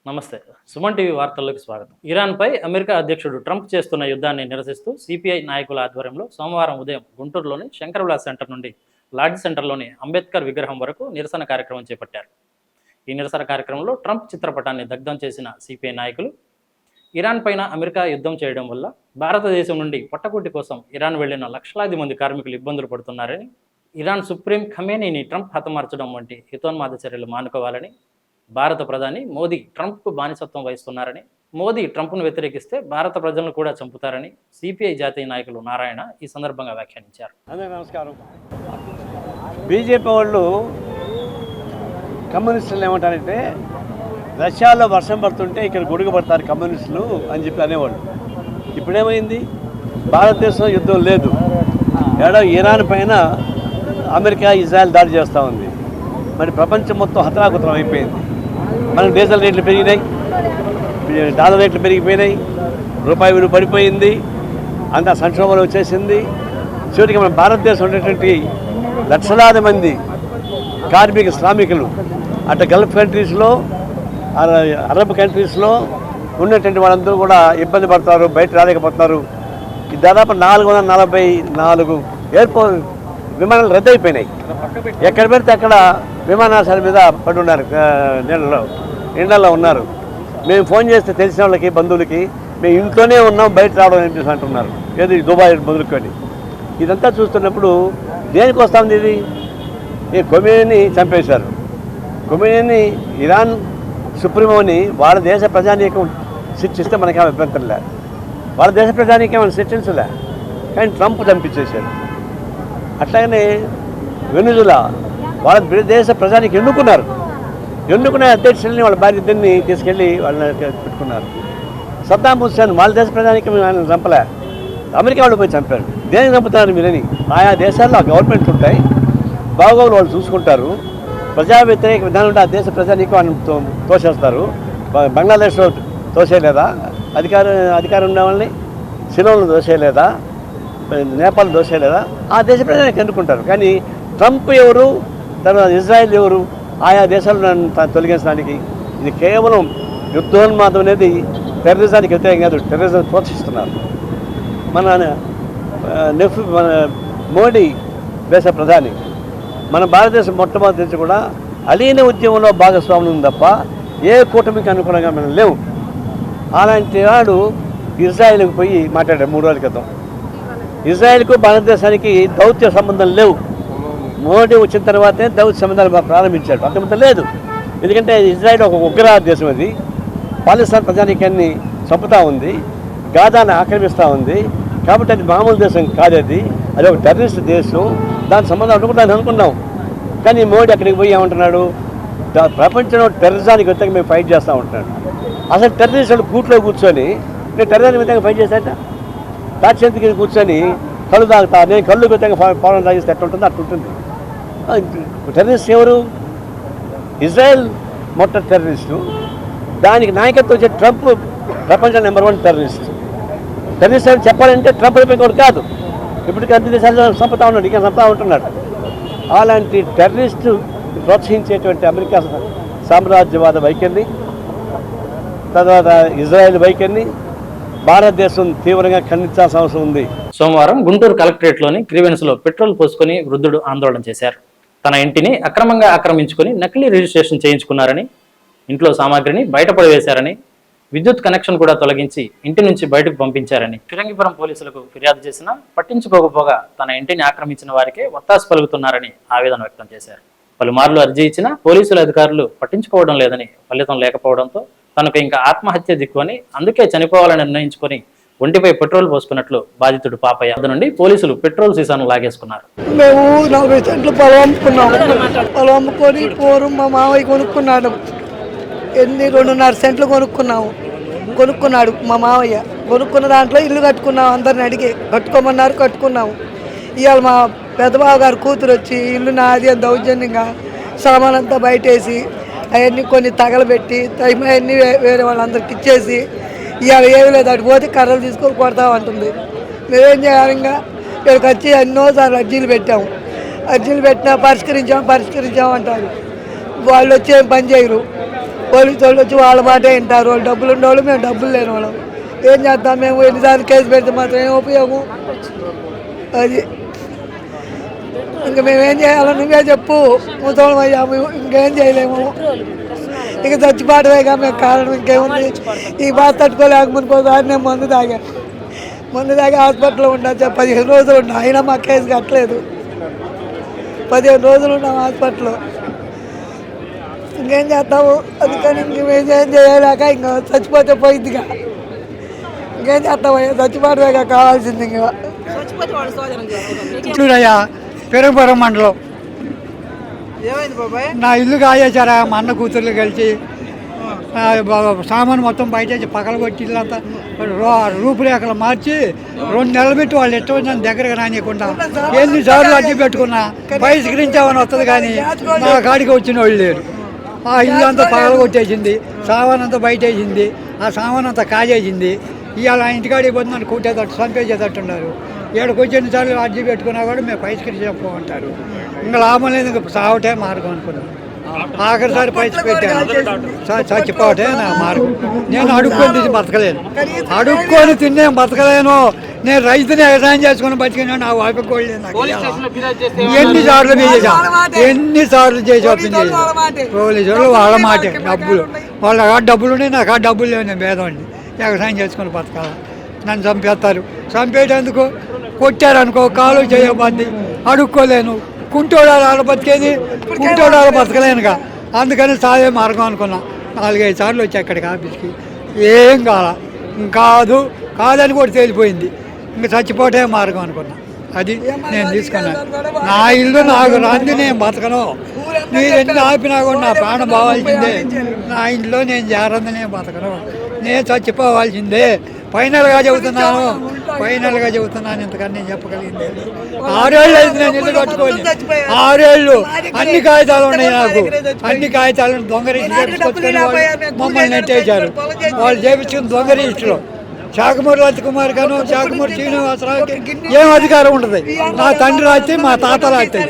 నమస్తే. సుమన్ టీవీ వార్తల్లోకి స్వాగతం. ఇరాన్పై అమెరికా అధ్యక్షుడు ట్రంప్ చేస్తున్న యుద్ధాన్ని నిరసిస్తూ సిపిఐ నాయకుల ఆధ్వర్యంలో సోమవారం ఉదయం గుంటూరులోని శంకరవిలాస్ సెంటర్ నుండి లాడ్జ్ సెంటర్లోని అంబేద్కర్ విగ్రహం వరకు నిరసన కార్యక్రమం చేపట్టారు. ఈ నిరసన కార్యక్రమంలో ట్రంప్ చిత్రపటాన్ని దగ్ధం చేసిన సిపిఐ నాయకులు ఇరాన్ పైన అమెరికా యుద్ధం చేయడం వల్ల భారతదేశం నుండి పొట్టకూటి కోసం ఇరాన్ వెళ్లిన లక్షలాది మంది కార్మికులు ఇబ్బందులు పడుతున్నారని, ఇరాన్ సుప్రీం ఖమేనీని ట్రంప్ హతమార్చడం వంటి హితోన్మాద చర్యలు మానుకోవాలని, భారత ప్రధాని మోదీ ట్రంప్కు బానిసత్వం వహిస్తున్నారని, మోదీ ట్రంప్ను వ్యతిరేకిస్తే భారత ప్రజలను కూడా చంపుతారని సిపిఐ జాతీయ నాయకులు నారాయణ ఈ సందర్భంగా వ్యాఖ్యానించారు. అందరికీ నమస్కారం. బీజేపీ వాళ్ళు కమ్యూనిస్టులు ఏమంటారంటే రష్యాలో వర్షం పడుతుంటే ఇక్కడ గొడుగు పడతారు కమ్యూనిస్టులు అని చెప్పి అనేవాళ్ళు. ఇప్పుడేమైంది? భారతదేశంలో యుద్ధం లేదు, ఏడో ఇరాన్ పైన అమెరికా ఇజ్రాయెల్ దాడి చేస్తూ ఉంది. మరి ప్రపంచం మొత్తం హతరాకుతరం అయిపోయింది. మన డీజిల్ రేట్లు పెరిగినాయి, డాలర్ రేట్లు పెరిగిపోయినాయి, రూపాయి విలువ పడిపోయింది, అంతా సంక్షోభం వచ్చేసింది. చివరికి మన భారతదేశం ఉన్నటువంటి లక్షలాది మంది కార్మిక శ్రామికులు అటు గల్ఫ్ కంట్రీస్లో, అరబ్ కంట్రీస్లో ఉన్నటువంటి వాళ్ళందరూ కూడా ఇబ్బంది పడతారు, బయట రాలేకపోతున్నారు. దాదాపు 444 ఎయిర్పోర్ట్ విమానాలు రద్దయిపోయినాయి. ఎక్కడ పెడితే అక్కడ విమానాశ్రయాల మీద పడి ఉన్నారు, ఎండల్లో ఉన్నారు. మేము ఫోన్ చేస్తే తెలిసిన వాళ్ళకి, బంధువులకి, మేము ఇంట్లోనే ఉన్నాం, బయట రావడం అనిపిస్తుంది అంటున్నారు. ఏది దుబాయ్ మొదలుకొని. ఇదంతా చూస్తున్నప్పుడు దేనికి వస్తుంది ఇది? ఈ ఖొమేనీని చంపేశారు. ఖొమేనీని ఇరాన్ సుప్రీమోని వాళ్ళ దేశ ప్రజానీకం శిక్షిస్తే మనకి అభ్యంతరం లేదు, వాళ్ళ దేశ ప్రజానీకం ఏమైనా శిక్షించలే, కానీ ట్రంప్ చంపించేశారు. అట్లాగనే వెనుజులా వాళ్ళ దేశ ప్రజానికి ఎన్నుకున్న అధ్యక్షుల్ని వాళ్ళ భార్య ఇద్దరిని తీసుకెళ్ళి వాళ్ళని పెట్టుకున్నారు. సద్దాం హుస్సేన్ వాళ్ళ దేశ ప్రజానికి ఆయన చంపలే, అమెరికా వాళ్ళు పోయి చంపారు. దేనికి చంపుతున్నారు మీరని? ఆయా దేశాల్లో గవర్నమెంట్స్ ఉంటాయి, బాగోగులు వాళ్ళు చూసుకుంటారు. ప్రజా వ్యతిరేక విధానం ఉంటే ఆ దేశ ప్రజానికి వాళ్ళని తోసేస్తారు. బంగ్లాదేశ్లో తోసేయలేదా? అధికారం ఉన్న వాళ్ళని సిలోన్లో తోసేయలేదా? నేపాల్ దోషలేదా? ఆ దేశ ప్రజలకు ఎన్నుకుంటారు. కానీ ట్రంప్ ఎవరు, తర్వాత ఇజ్రాయెల్ ఎవరు? ఆయా దేశాలను తొలగించడానికి ఇది కేవలం యుద్ధోన్మాదం అనేది టెర్రరిజానికి వ్యతిరేకం కాదు, టెర్రరిజం ప్రోత్సహిస్తున్నారు. మన మోడీ దేశ ప్రధాని, మన భారతదేశం మొట్టమొదటి నుంచి కూడా అలీన ఉద్యమంలో భాగస్వాములు ఉంది తప్ప ఏ కూటమికి అనుకూలంగా మనం లేవు. అలాంటి వాడు ఇజ్రాయెల్కి పోయి మాట్లాడారు 3 రోజుల క్రితం. ఇజ్రాయెల్కు భారతదేశానికి దౌత్య సంబంధం లేవు. మోడీ వచ్చిన తర్వాతే దౌత్య సంబంధాలు ప్రారంభించాడు, అంతమంది లేదు. ఎందుకంటే ఇజ్రాయెల్ ఒక ఉగ్రవాద దేశం, అది పాకిస్తాన్ ప్రజానీకాన్ని చంపుతూ ఉంది, గాజాను ఆక్రమిస్తూ ఉంది. కాబట్టి అది మామూలు దేశం కాదు, అది ఒక టెర్రరిస్ట్ దేశం. దాని సంబంధం అనుకుంటాను అనుకున్నాం. కానీ మోడీ అక్కడికి పోయి ఏమంటున్నాడు? ప్రపంచంలో టెర్రరిజానికి వ్యతిరేకంగా మేము ఫైట్ చేస్తూ ఉంటున్నాడు. అసలు టెర్రరిస్టులు కూట్లో కూర్చొని నేను టెర్రరిజానికి వ్యతిరేకంగా ఫైట్ చేశాట, తాక్షంతికి కూర్చొని కళ్ళు తాగుతా, నేను కళ్ళు వ్యతిరేకంగా పవనం తాగిస్తే ఎట్లుంటుందో అట్లుంటుంది. టెర్రరిస్ట్ ఎవరు? ఇజ్రాయెల్ మొట్ట టెర్రరిస్టు, దానికి నాయకత్వం వచ్చే ట్రంప్ ప్రపంచ నెంబర్ 1 టెర్రరిస్ట్. టెర్రరిస్ట్ అని చెప్పాలంటే ట్రంప్ అయిపోయి కాదు, ఇప్పటికీ అన్ని దేశాల్లో చంపుతా ఉన్నాడు, ఇంకా చంపుతా ఉంటున్నాడు. అలాంటి టెర్రరిస్టు ప్రోత్సహించేటువంటి అమెరికా సామ్రాజ్యవాద వైఖరిని, తర్వాత ఇజ్రాయెల్ వైఖరిని భారతదేశం తీవ్రంగా ఖండించాల్సిన అవసరం ఉంది. సోమవారం గుంటూరు కలెక్టరేట్లోని గ్రీవెన్స్ లో పెట్రోల్ పోసుకొని వృద్ధుడు ఆందోళన చేశారు. తన ఇంటిని అక్రమంగా ఆక్రమించుకుని నకిలీ రిజిస్ట్రేషన్ చేయించుకున్నారని, ఇంట్లో సామాగ్రిని బయటపడవేశారని, విద్యుత్ కనెక్షన్ కూడా తొలగించి ఇంటి నుంచి బయటకు పంపించారని ఫిరంగిపురం పోలీసులకు ఫిర్యాదు చేసినా పట్టించుకోకపోగా తన ఇంటిని ఆక్రమించిన వారికే ఒత్తాసు పలుకుతున్నారని ఆవేదన వ్యక్తం చేశారు. పలుమార్లు అర్జీ ఇచ్చినా పోలీసుల అధికారులు పట్టించుకోవడం లేదని, ఫలితం లేకపోవడంతో తనకు ఇంకా ఆత్మహత్య దిక్కువని, అందుకే చనిపోవాలని నిర్ణయించుకొని ఒంటిపై పెట్రోల్ పోసుకున్నట్లు బాధితుడు పాపయ్య నుండి పోలీసులు పెట్రోల్ సీసాను లాగేసుకున్నారు. మేము 40 సెంట్లు పొలం అమ్ముకున్నాము. పొలం అమ్ముకొని పూర్వం మా మావయ్య కొనుక్కున్నాడు. 2.5 సెంట్లు కొనుక్కున్నాడు మా మావయ్య. కొనుక్కున్న దాంట్లో ఇల్లు కట్టుకున్నాం. అందరిని అడిగి కట్టుకోమన్నారు, కట్టుకున్నాము. ఇవాళ మా పెద్దబాబు గారు కూతురు వచ్చి ఇల్లు నాది అని దౌర్జన్యంగా సామానంతా బయటేసి అవన్నీ కొన్ని తగలబెట్టి అవన్నీ వేరే వాళ్ళందరికి ఇచ్చేసి ఇవాళ ఏమీ లేదు, అటు పోతే కర్రలు తీసుకొని కొడతామంటుంది. మేమేం చేయాలి? ఇంకా ఇక్కడికి వచ్చి ఎన్నోసార్లు అర్జీలు పెట్టినా పరిష్కరించామంటారు. వాళ్ళు వచ్చి ఏం పని చేయరు. పోలీసు వాళ్ళు వచ్చి వాళ్ళ మాటే వింటారు. వాళ్ళు డబ్బులు ఉండేవాళ్ళు, మేము డబ్బులు లేని వాళ్ళం. ఏం చేద్దాం మేము? ఎన్నిసార్లు కేసు పెడితే మాత్రం ఏం ఉపయోగం? అది ఇంకా మేమేం చేయాలో నువ్వే చెప్పు. ముసలం అయ్యాము, ఇంకేం చేయలేము. ఇక చచ్చిపాటవేగా మేము కారణం. ఇంకేముంది? ఈ బాధ తట్టుకోలేక మునుకోసారి నేను మందు తాగి హాస్పిటల్లో ఉండొచ్చా 15 రోజులు ఉన్నా. అయినా మా కేసు కట్టలేదు. 15 రోజులు ఉన్నాం హాస్పిటల్లో. ఇంకేం చేస్తాము? అందుకని ఇంకేం చేయలేక ఇంకా చచ్చిపోతే పోయిద్దిగా. ఇంకేం చేస్తామయ్యా? చచ్చిపోవడమేగా కావాల్సింది. ఇంకా చూడయ్యా, పెరుగుపురం మండలం నా ఇల్లు కాయేశారా మా అన్న కూతుర్లు కలిసి. సామాను మొత్తం బయట పగలగొట్టి ఇల్లంతా రూపురేఖలు మార్చి 2 నెలలు పెట్టి వాళ్ళు ఎటువంటి నన్ను దగ్గరకు రానియకుండా ఎన్నిసార్లు అడ్డు పెట్టుకున్నా బహిష్కరించామని వస్తుంది, కానీ నా కాడికి వచ్చిన వాళ్ళు లేరు. ఆ ఇల్లు అంతా పగలగొట్టేసింది, సామానంతా బయట వేసింది, ఆ సామానంతా కాజేసింది. ఇవాళ ఆ ఇంటికాడికి పోతే నన్ను కొట్టేటట్టు చంపేసేటట్టున్నారు. ఏడుకు వచ్చి ఎన్నిసార్లు అర్జీ పెట్టుకున్నా కూడా మేము బహిష్కరించకపోమంటారు. ఇంకా లాభం లేదు, ఇంకా సావటే మార్గం అనుకున్నాను. ఆఖరిసారి పైసలు పెట్టాను, చచ్చిపోవటే నా మార్గం. నేను అడుక్కొని తిని బతకలేను, అడుక్కొని తినే బతకలేను. నేను రైతుని వ్యవసాయం చేసుకుని బతికినా నా వాపికోలేదు. ఎన్నిసార్లు చేసి ఒప్పింది పోలీసు వాళ్ళు. వాళ్ళ మాటే డబ్బులు, వాళ్ళ డబ్బులు ఉన్నాయి, నాకు ఆ డబ్బులు లేవు. నేను భేదండి వ్యవసాయం చేసుకుని బతకాలి. నన్ను చంపేస్తారు. చంపేటందుకు కొట్టారనుకో కాలు చేయబద్ది, అడుక్కోలేను. కుంటోడాలు బతికేది, కుంటోడాలు బతకలేనుగా. అందుకని సాగే మార్గం అనుకున్నా. 4-5 సార్లు వచ్చి అక్కడికి ఆఫీస్కి. ఏం కాదని కూడా తేలిపోయింది. ఇంకా చచ్చిపోతే మార్గం అనుకున్నా. అది నేను తీసుకున్నాను. నా ఇల్లు నాకు రాంది, నేను బతకను. మీరు ఎన్ని ఆపినా కూడా నా ప్రాణం పోవాల్సిందే. నా ఇంట్లో నేను జారంది, నేను బతకను. నేను చచ్చిపోవాల్సిందే. ఫైనల్గా చెబుతున్నాను. ఇంతకన్నా నేను చెప్పగలిగింది 6 ఏళ్ళు అయింది నేను ఇల్లు కట్టుకొని. 6 ఏళ్ళు అన్ని కాగితాలు ఉన్నాయి నాకు. అన్ని కాగితాలను దొంగ రిజిస్టర్ తెచ్చుకొచ్చుకొని మమ్మల్ని నెట్టేశారు. వాళ్ళు చేపించుకుని దొంగ రిజిస్టర్లో శాఖమూరి రవికుమార్ గాను, శాఖమూరి శ్రీనివాసరావుకి ఏం అధికారం ఉంటుంది? నా తండ్రి రాస్తే మా తాత రాస్తాయి.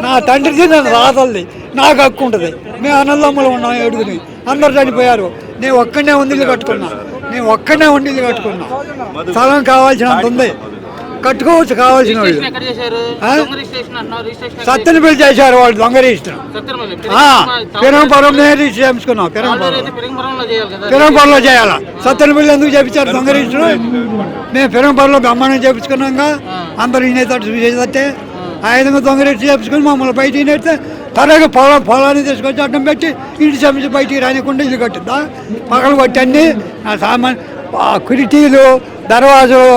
నా తండ్రిది నన్ను రాతలది, నాకు హక్కు ఉంటుంది. మేము అన్నదమ్ములు ఉన్నాం, 7 అందరు చనిపోయారు. నేను ఒక్కడనే ఉండిల్లు కట్టుకున్నా. స్థలం కావాల్సినంత ఉంది, కట్టుకోవచ్చు కావాల్సిన వాళ్ళు. సత్తెనపల్లి చేశారు వాళ్ళు దొంగ రిజిస్టర్. పెరంపురం రిజిస్టర్ చేయించుకున్నాం. పెరంపురంలో చేయాలా? సత్తెనపల్లి ఎందుకు చేయించారు దొంగ రిజిస్టర్? మేము పెరంపురంలో బ్రహ్మాండం చేయించుకున్నాక అందరూ ఇనేటట్టు చూసేదట్టే. ఆ విధంగా దొంగ రిజిస్టర్ చేయించుకుని మమ్మల్ని బయట నెడితే త్వరగా పొలాన్ని తీసుకొచ్చి అడ్డం పెట్టి ఇంటి సమస్య బయటికి రానికుండా ఇల్లు కట్టిద్దా? పగలు కొట్టి అన్ని నా సామాన్ కిటికీలు దర్వాజలు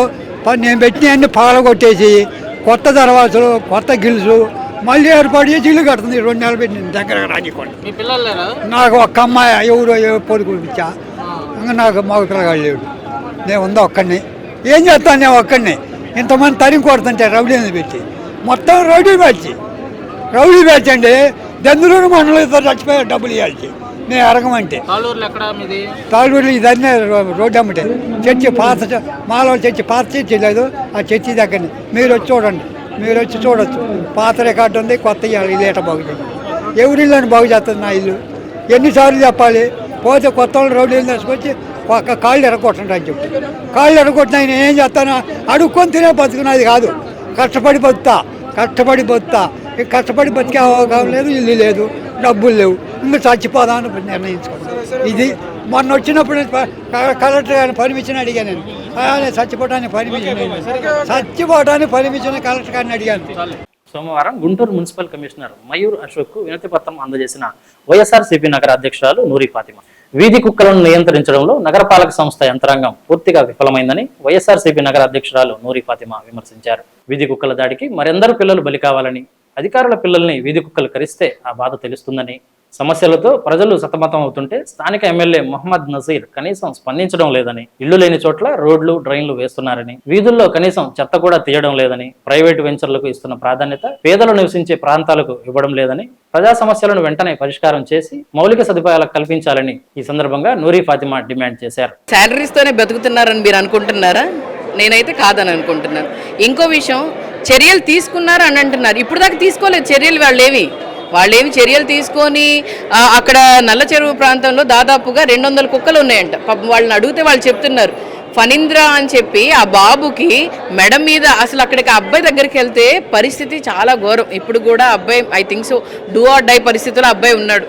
నేను పెట్టినవన్నీ పగలు కొట్టేసి కొత్త దర్వాజలు కొత్త గిల్సు మళ్ళీ ఏర్పాటు చేసి ఇల్లు కడుతుంది. 2 నెలలు పెట్టి దగ్గరగా రానివ్వండి. నాకు ఒక్క అమ్మాయి ఎవరో పొదుపు ఇచ్చా. ఇంకా నాకు మగ పిల్లగాడు లేడు. నేను ఉందా ఒక్కడిని. ఏం చేస్తాను? నేను ఒక్కడిని ఇంతమంది తరిమి కొడుతుంటే రౌడీని పెట్టి మొత్తం రౌడీ బ్యాచ్ అండి. దెందులూరు మండలం ఇద్దరు చచ్చిపోయారు, డబ్బులు ఇవ్వాల్సి. నేను అరగమంటే తాళూరులో ఇదన్నీ రోడ్డు అమ్మటే చర్చి పాత మాలో చర్చి పాత చర్చి లేదు. ఆ చర్చి దగ్గరని మీరు వచ్చి చూడండి, చూడొచ్చు. పాత రికార్డు ఉంది, కొత్త ఇల్లు ఇల్లేట బాగు చేయండి. ఎవరి ఇల్లు బాగు చేస్తుంది నా ఇల్లు? ఎన్నిసార్లు చెప్పాలి? పోతే కొత్త వాళ్ళు రోడ్డు ఇల్లు తీసుకొచ్చి కాళ్ళు ఎరగొట్టండి అని చెప్పి కాళ్ళు ఎరగొట్టినా నేను ఏం చేస్తాను? అడుక్కొని తినే బతుకున్నది కాదు, కష్టపడి బతుకుతా. కష్టపడి బతికే అవకాశం లేదు, ఇల్లు లేదు, డబ్బులు లేవు. ఇంకా చచ్చిపోదామని నిర్ణయించుకున్నాను. ఇది మొన్న వచ్చినప్పుడు కలెక్టర్ గారిని పర్మిషన్ అడిగాను. నేను చచ్చిపోవడానికి పర్మిషన్ కలెక్టర్ గారిని అడిగాను. సోమవారం గుంటూరు మున్సిపల్ కమిషనర్ మయూర్ అశోక్ వినతి పత్రం అందజేసిన వైఎస్ఆర్సీపీ నగర అధ్యక్షురాలు నూరి ఫాతిమా వీధి కుక్కలను నియంత్రించడంలో నగరపాలక సంస్థ యంత్రాంగం పూర్తిగా విఫలమైందని వైఎస్ఆర్సీపీ నగర అధ్యక్షురాలు నూరి ఫాతిమా విమర్శించారు. వీధి కుక్కల దాడికి మరెందరూ పిల్లలు బలి కావాలని, అధికారుల పిల్లల్ని వీధి కుక్కలు కరిస్తే ఆ బాధ తెలుస్తుందని, సమస్యలతో ప్రజలు సతమతం అవుతుంటే స్థానిక ఎమ్మెల్యే మొహమ్మద్ నజీర్ కనీసం స్పందించడం లేదని, ఇళ్లు లేని చోట్ల రోడ్లు డ్రైన్లు వేస్తున్నారని, వీధుల్లో కనీసం చెత్త కూడా తీయడం లేదని, ప్రైవేటు వెంచర్లకు ఇస్తున్న ప్రాధాన్యత పేదలు నివసించే ప్రాంతాలకు ఇవ్వడం లేదని, ప్రజా సమస్యలను వెంటనే పరిష్కారం చేసి మౌలిక సదుపాయాలు కల్పించాలని ఈ సందర్భంగా నూరి ఫాతిమా డిమాండ్ చేశారు. శాలరీస్ తోనే బతుకుతున్నారని మీరు అనుకుంటున్నారా? నేనైతే కాదని అనుకుంటున్నాను. ఇంకో విషయం, చర్యలు తీసుకున్నారు అని అంటున్నారు. ఇప్పుడు దాకా తీసుకోలేదు చర్యలు. వాళ్ళు ఏవి వాళ్ళేమి చర్యలు తీసుకొని అక్కడ నల్ల చెరువు ప్రాంతంలో దాదాపుగా 200 కుక్కలు ఉన్నాయంట. పాపం వాళ్ళని అడిగితే వాళ్ళు చెప్తున్నారు, ఫణీంద్ర అని చెప్పి ఆ బాబుకి మెడ మీద అసలు అక్కడికి అబ్బాయి దగ్గరికి వెళ్తే పరిస్థితి చాలా ఘోరం. ఇప్పుడు కూడా అబ్బాయి I think so do or die పరిస్థితిలో అబ్బాయి ఉన్నాడు.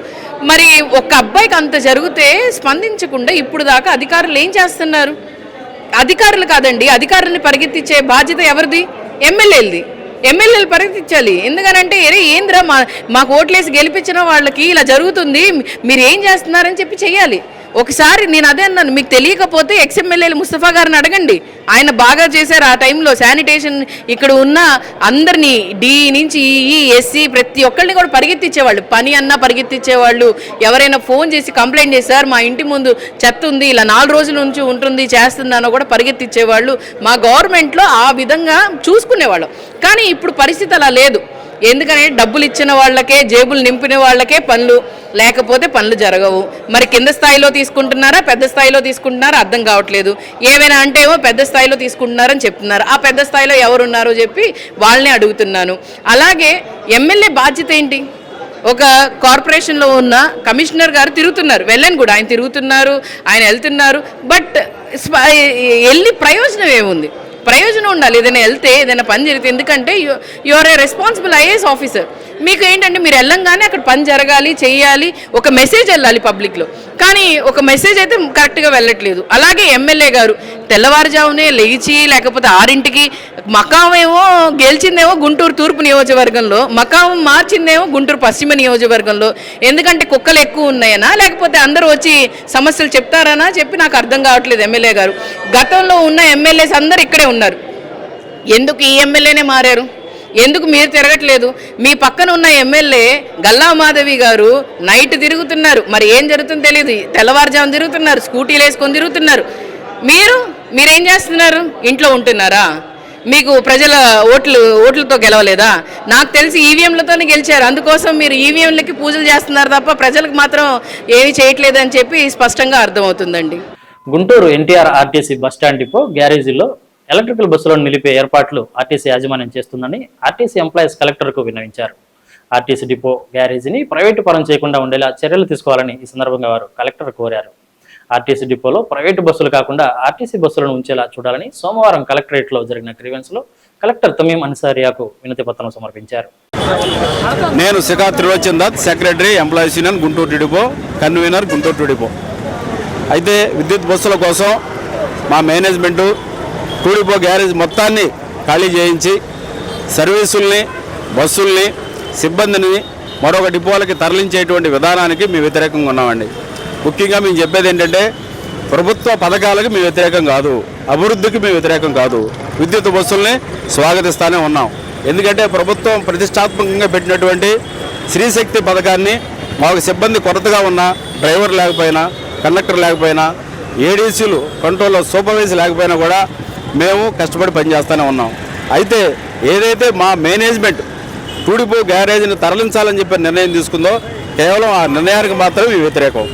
మరి ఒక్క అబ్బాయికి అంత జరిగితే స్పందించకుండా ఇప్పుడు దాకా అధికారులు ఏం చేస్తున్నారు? అధికారులు కాదండి, అధికారులను పరిగెత్తించే బాధ్యత ఎవరిది? ఎమ్మెల్యేలది. ఎమ్మెల్యేలు పరిగెత్తించాలి. ఎందుకనంటే ఏంద్రా మాకు ఓట్లేసి గెలిపించిన వాళ్ళకి ఇలా జరుగుతుంది, మీరు ఏం చేస్తున్నారని చెప్పి చెయ్యాలి. ఒకసారి నేను అదే అన్నాను, మీకు తెలియకపోతే ఎక్స్ఎమ్మెల్యేలు ముస్తఫా గారిని అడగండి, ఆయన బాగా చేశారు ఆ టైంలో. శానిటేషన్ ఇక్కడ ఉన్న అందరినీ డి నుంచి ఈ ఎస్సీ ప్రతి ఒక్కరిని కూడా పరిగెత్తించేవాళ్ళు, పని అన్నా పరిగెత్తించేవాళ్ళు. ఎవరైనా ఫోన్ చేసి కంప్లైంట్ చేశారు, మా ఇంటి ముందు చెత్త ఉంది, ఇలా 4 రోజుల నుంచి ఉంటుంది చేస్తున్నానో కూడా పరిగెత్తించేవాళ్ళు. మా గవర్నమెంట్లో ఆ విధంగా చూసుకునేవాళ్ళం. కానీ ఇప్పుడు పరిస్థితి అలా లేదు. ఎందుకని డబ్బులు ఇచ్చిన వాళ్ళకే, జేబులు నింపిన వాళ్ళకే పనులు, లేకపోతే పనులు జరగవు. మరి కింద స్థాయిలో తీసుకుంటున్నారా పెద్ద స్థాయిలో తీసుకుంటున్నారా అర్థం కావట్లేదు. ఏమైనా అంటే ఏమో పెద్ద స్థాయిలో తీసుకుంటున్నారని చెప్తున్నారు. ఆ పెద్ద స్థాయిలో ఎవరున్నారో చెప్పి వాళ్ళని అడుగుతున్నాను. అలాగే ఎమ్మెల్యే బాధ్యత ఏంటి? ఒక కార్పొరేషన్లో ఉన్న కమిషనర్ గారు తిరుగుతున్నారు, వెళ్ళని కూడా ఆయన తిరుగుతున్నారు, ఆయన వెళ్తున్నారు. బట్ వెళ్ళి ప్రయోజనం ఏముంది? ప్రయోజనం ఉండాలి. ఏదైనా వెళ్తే ఏదైనా పని జరిగితే, ఎందుకంటే you are a responsible IAS officer. మీకు ఏంటంటే మీరు వెళ్ళంగానే అక్కడ పని జరగాలి, చెయ్యాలి, ఒక మెసేజ్ వెళ్ళాలి పబ్లిక్లో. కానీ ఒక మెసేజ్ అయితే కరెక్ట్గా వెళ్ళట్లేదు. అలాగే ఎమ్మెల్యే గారు తెల్లవారుజామునే లేచి, లేకపోతే 6ంటికి మకామేమో గెలిచిందేమో గుంటూరు తూర్పు నియోజకవర్గంలో, మకాం మార్చిందేమో గుంటూరు పశ్చిమ నియోజకవర్గంలో. ఎందుకంటే కుక్కలు ఎక్కువ ఉన్నాయనా, లేకపోతే అందరూ వచ్చి సమస్యలు చెప్తారనా చెప్పి నాకు అర్థం కావట్లేదు. ఎమ్మెల్యే గారు గతంలో ఉన్న ఎమ్మెల్యేస్ అందరు ఇక్కడే ఉన్నారు, ఎందుకు ఈ ఎమ్మెల్యేనే మారారు? ఎందుకు మీరు తిరగట్లేదు? మీ పక్కన ఉన్న ఎమ్మెల్యే గల్లా మాధవి గారు నైట్ తిరుగుతున్నారు, మరి ఏం జరుగుతుందో తెలియదు, తెల్లవారుజాము తిరుగుతున్నారు, స్కూటీలు వేసుకొని తిరుగుతున్నారు. మీరేం చేస్తున్నారు? ఇంట్లో ఉంటున్నారా? మీకు ప్రజల ఓట్లతో గెలవలేదా? నాకు తెలిసి ఈవీఎంలతోనే గెలిచారు, అందుకోసం మీరు ఈవీఎంలకి పూజలు చేస్తున్నారు తప్ప ప్రజలకు మాత్రం ఏమీ చేయట్లేదని చెప్పి స్పష్టంగా అర్థమవుతుందండి. Guntur NTR RTC bus stand depot గ్యారేజీలో ఎలక్ట్రికల్ బస్సులను నిలిపే ఏర్పాట్లు ఆర్టీసీ యాజమాన్యం చేస్తుందని ఆర్టీసీ ఎంప్లాయీస్ కలెక్టర్కు విన్నవించారు. ఆర్టీసీ డిపో గ్యారేజీని ప్రైవేటు పరం చేయకుండా ఉండేలా చర్యలు తీసుకోవాలని ఈ సందర్భంగా వారు కలెక్టర్ కోరారు. ఆర్టీసీ డిపోలో ప్రైవేటు బస్సులు కాకుండా ఆర్టీసీ బస్సులను ఉంచేలా చూడాలని సోమవారం కలెక్టరేట్లో జరిగిన గ్రీవెన్స్లో కలెక్టర్ తమీం అన్సారియాకు వినతి పత్రం సమర్పించారు. నేను Shikha Trilochan Dutt, secretary employees union Guntur depot, convener Guntur depot. అయితే విద్యుత్ బస్సుల కోసం మా మేనేజ్మెంటు టూడిపో గ్యారేజ్ మొత్తాన్ని ఖాళీ చేయించి సర్వీసుల్ని, బస్సుల్ని, సిబ్బందిని మరొక డిపోలకి తరలించేటువంటి విధానానికి మేము వ్యతిరేకంగా ఉన్నామండి. ముఖ్యంగా మేము చెప్పేది ఏంటంటే, ప్రభుత్వ పథకాలకు మేము వ్యతిరేకం కాదు, అభివృద్ధికి మేము వ్యతిరేకం కాదు. విద్యుత్ బస్సుల్ని స్వాగతిస్తూనే ఉన్నాం. ఎందుకంటే ప్రభుత్వం ప్రతిష్టాత్మకంగా పెట్టినటువంటి శ్రీశక్తి పథకాన్ని మాకు సిబ్బంది కొరతగా ఉన్నా, డ్రైవర్ లేకపోయినా, కండక్టర్ లేకపోయినా, ఏడీసీలు కంట్రోల్లో సూపర్వైజర్ లేకపోయినా కూడా మేము కష్టపడి పనిచేస్తూనే ఉన్నాం. అయితే ఏదైతే మా మేనేజ్మెంట్ టూడిపో గ్యారేజీని తరలించాలని చెప్పి నిర్ణయం తీసుకుందో, కేవలం ఆ నిర్ణయానికి మాత్రమే వ్యతిరేకం.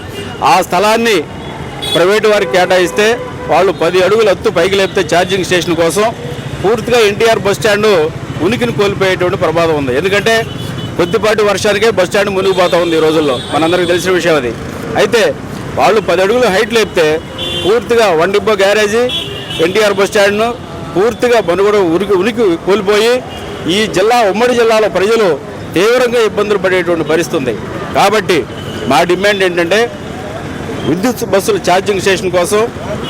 ఆ స్థలాన్ని ప్రైవేటు వారికి కేటాయిస్తే వాళ్ళు 10 అడుగులు ఎత్తు పైకి లేపితే ఛార్జింగ్ స్టేషన్ కోసం పూర్తిగా ఎన్టీఆర్ బస్టాండ్ ఉనికిని కోల్పోయేటువంటి ప్రమాదం ఉంది. ఎందుకంటే కొద్దిపాటి వర్షానికే బస్టాండ్ మునిగిపోతూ ఉంది ఈ రోజుల్లో, మనందరికీ తెలిసిన విషయం అది. అయితే వాళ్ళు 10 అడుగులు హైట్ లేపితే పూర్తిగా 1 డిపో గ్యారేజీ ఎన్టీఆర్ బస్టాండ్ను పూర్తిగా మనుగడ ఉనికి కోల్పోయి ఈ ఉమ్మడి జిల్లాలో ప్రజలు తీవ్రంగా ఇబ్బందులు పడేటువంటి పరిస్థితి ఉంది. కాబట్టి మా డిమాండ్ ఏంటంటే, విద్యుత్ బస్సుల ఛార్జింగ్ స్టేషన్ కోసం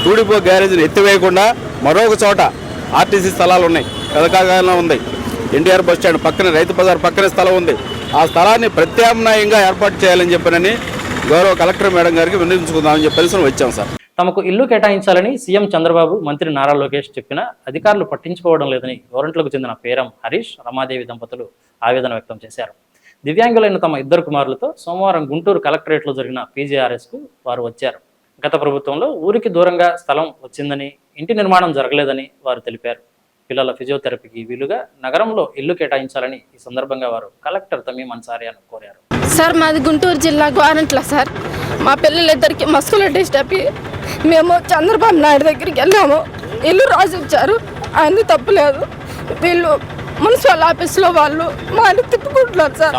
టూడిపో గ్యారేజీని ఎత్తివేయకుండా మరొక చోట ఆర్టీసీ స్థలాలు ఉన్నాయి, కదకాగానే ఉంది, ఎన్టీఆర్ బస్టాండ్ పక్కన రైతు బజార్ పక్కనే స్థలం ఉంది, ఆ స్థలాన్ని ప్రత్యామ్నాయంగా ఏర్పాటు చేయాలని చెప్పనని గౌరవ కలెక్టర్ మేడం గారికి విన్నవించుకుందామని చెప్పేసి వచ్చాం సార్. తమకు ఇల్లు కేటాయించాలని సీఎం చంద్రబాబు, మంత్రి నారా లోకేష్ చెప్పినా అధికారులు పట్టించుకోవడం లేదని గవర్నమెంట్లకు చెందిన పేరం హరీష్, రమాదేవి దంపతులు ఆవేదన వ్యక్తం చేశారు. దివ్యాంగులైన తమ 2 కుమారులతో సోమవారం గుంటూరు కలెక్టరేట్లో జరిగిన పీజీఆర్ఎస్కు వారు వచ్చారు. గత ప్రభుత్వంలో ఊరికి దూరంగా స్థలం వచ్చిందని, ఇంటి నిర్మాణం జరగలేదని వారు తెలిపారు. పిల్లల ఫిజియోథెరపీకి వీలుగా నగరంలో ఇల్లు కేటాయించాలని ఈ సందర్భంగా వారు కలెక్టర్ తమీం అన్సారియాను కోరారు. సార్ మాది గుంటూరు జిల్లా గవర్నమెంట్లో సార్, మా పిల్లలిద్దరికి మస్కులర్ డిస్టర్బీ, మేము చంద్రబాబు నాయుడు దగ్గరికి వెళ్ళాము, ఇల్లు రాసి ఇచ్చారు, ఆయన తప్పులేదు. వీళ్ళు మున్సిపల్ ఆఫీస్లో వాళ్ళు మా ఆయన తిప్పుకుంటున్నారు సార్.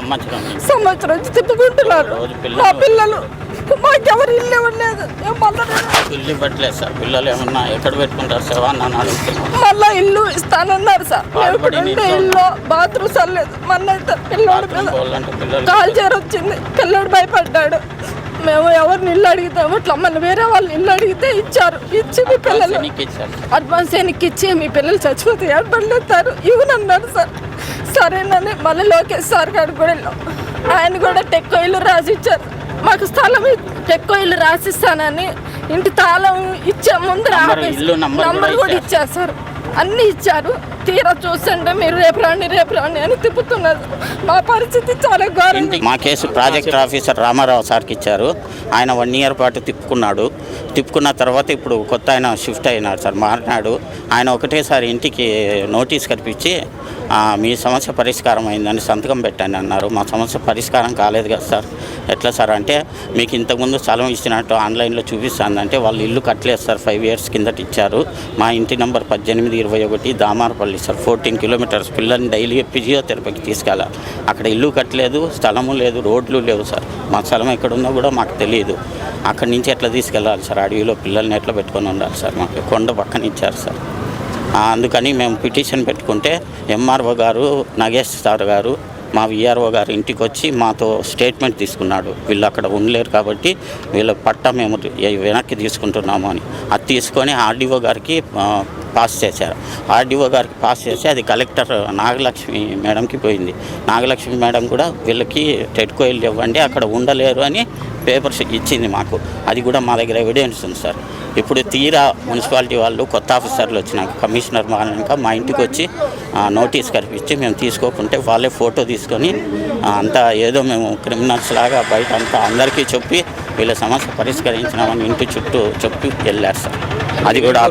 సంవత్సరం నుంచి తిప్పుకుంటున్నారు. మా పిల్లలు మాకెవరు ఇల్లు ఇవ్వలేదు. ఇల్లు ఇవ్వట్లేదు సార్. పిల్లలు ఏమన్నా ఎక్కడ పెట్టుకుంటారు సార్ అని అడుగుతున్నాం. మళ్ళీ ఇల్లు ఇస్తానన్నారు సార్. ఇల్లు బాత్రూమ్ సర్లేదు. మొన్న అయితే పిల్లోడు కాల్ వచ్చింది. పిల్లోడు భయపడ్డాడు. మేము ఎవరిని ఇల్లు అడిగితే ఇట్లా మళ్ళీ వేరే వాళ్ళు ఇల్లు అడిగితే ఇచ్చారు. ఇచ్చి మీ పిల్లలు అడ్వాన్స్ ఎన్నికి ఇచ్చి మీ పిల్లలు చచ్చిపోతే ఏర్పడలేస్తారు ఇవ్వనన్నారు సార్. సరేనని మళ్ళీ లోకేష్ సార్ గారు కూడా వెళ్ళాం. ఆయన కూడా టెక్కో ఇల్లు రాసి ఇచ్చారు. మాకు స్థలం టెక్కో ఇల్లు రాసిస్తానని ఇంటి తాళం ఇచ్చే ముందు నంబర్ కూడా ఇచ్చారు సార్. అన్నీ ఇచ్చారు. తీరా చూస్తుంటే మీరు రేపు రాండి అని తిప్పుతున్నారు. మా పరిస్థితి చాలా ఘోరంగా. మా కేసు ప్రాజెక్ట్ ఆఫీసర్ రామారావు సార్కి ఇచ్చారు. ఆయన 1 year పాటు తిప్పుకున్న తర్వాత ఇప్పుడు కొత్త ఆయన షిఫ్ట్ అయినాడు సార్, మారినాడు. ఆయన ఒకటేసారి ఇంటికి నోటీస్ కనిపించి మీ సమస్య పరిష్కారం అయిందని సంతకం పెట్టండి అన్నారు. మా సమస్య పరిష్కారం కాలేదు కదా సార్. ఎట్లా సార్ అంటే మీకు ఇంతకుముందు స్థలం ఇచ్చినట్టు ఆన్లైన్లో చూపిస్తుందంటే వాళ్ళు ఇల్లు కట్టలేదు సార్. 5 years కిందట ఇచ్చారు. మా ఇంటి నెంబర్ 1821 దామారపల్లి సార్. 14 kilometers. పిల్లల్ని డైలీ ఫిజియోథెరపీకి తీసుకెళ్ళాలి. అక్కడ ఇల్లు కట్టలేదు, స్థలము లేదు, రోడ్లు లేవు సార్. మా స్థలం ఎక్కడుందో కూడా మాకు తెలియదు. అక్కడి నుంచి ఎట్లా తీసుకెళ్ళాలి సార్? అడవిలో పిల్లల్ని ఎట్లా పెట్టుకొని ఉండాలి సార్? మాకు కొండ పక్కన ఇచ్చారు సార్. అందుకని మేము పిటిషన్ పెట్టుకుంటే ఎంఆర్ఓ గారు నాగేష్ సార్ గారు మా విఆర్ఓ గారు ఇంటికి వచ్చి మాతో స్టేట్మెంట్ తీసుకున్నాడు. వీళ్ళు అక్కడ ఉండలేరు కాబట్టి వీళ్ళ పట్టా మేము వెనక్కి తీసుకుంటున్నాము అని. అది తీసుకొని ఆర్డీఓ గారికి పాస్ చేశారు. ఆర్డీఓ గారికి పాస్ చేసి అది కలెక్టర్ నాగలక్ష్మి మేడంకి పోయింది. నాగలక్ష్మి మేడం కూడా వీళ్ళకి టెట్కో ఇల్లు ఇవ్వండి, అక్కడ ఉండలేరు అని పేపర్స్ ఇచ్చింది మాకు. అది కూడా మా దగ్గర ఎవిడెన్స్ ఉంది సార్. ఇప్పుడు తీరా మున్సిపాలిటీ వాళ్ళు కొత్త ఆఫీసర్లు వచ్చినాక కమిషనర్ మారినాక మా ఇంటికి వచ్చి నోటీస్ కనిపించి మేము తీసుకోకుంటే వాళ్ళే ఫోటో తీసుకొని అంతా ఏదో మేము క్రిమినల్స్ లాగా బయట అంతా అందరికీ చెప్పి వీళ్ళ సమస్య పరిష్కరించినామని ఇంటి చుట్టూ చెప్పి వెళ్ళారు సార్. అది కూడా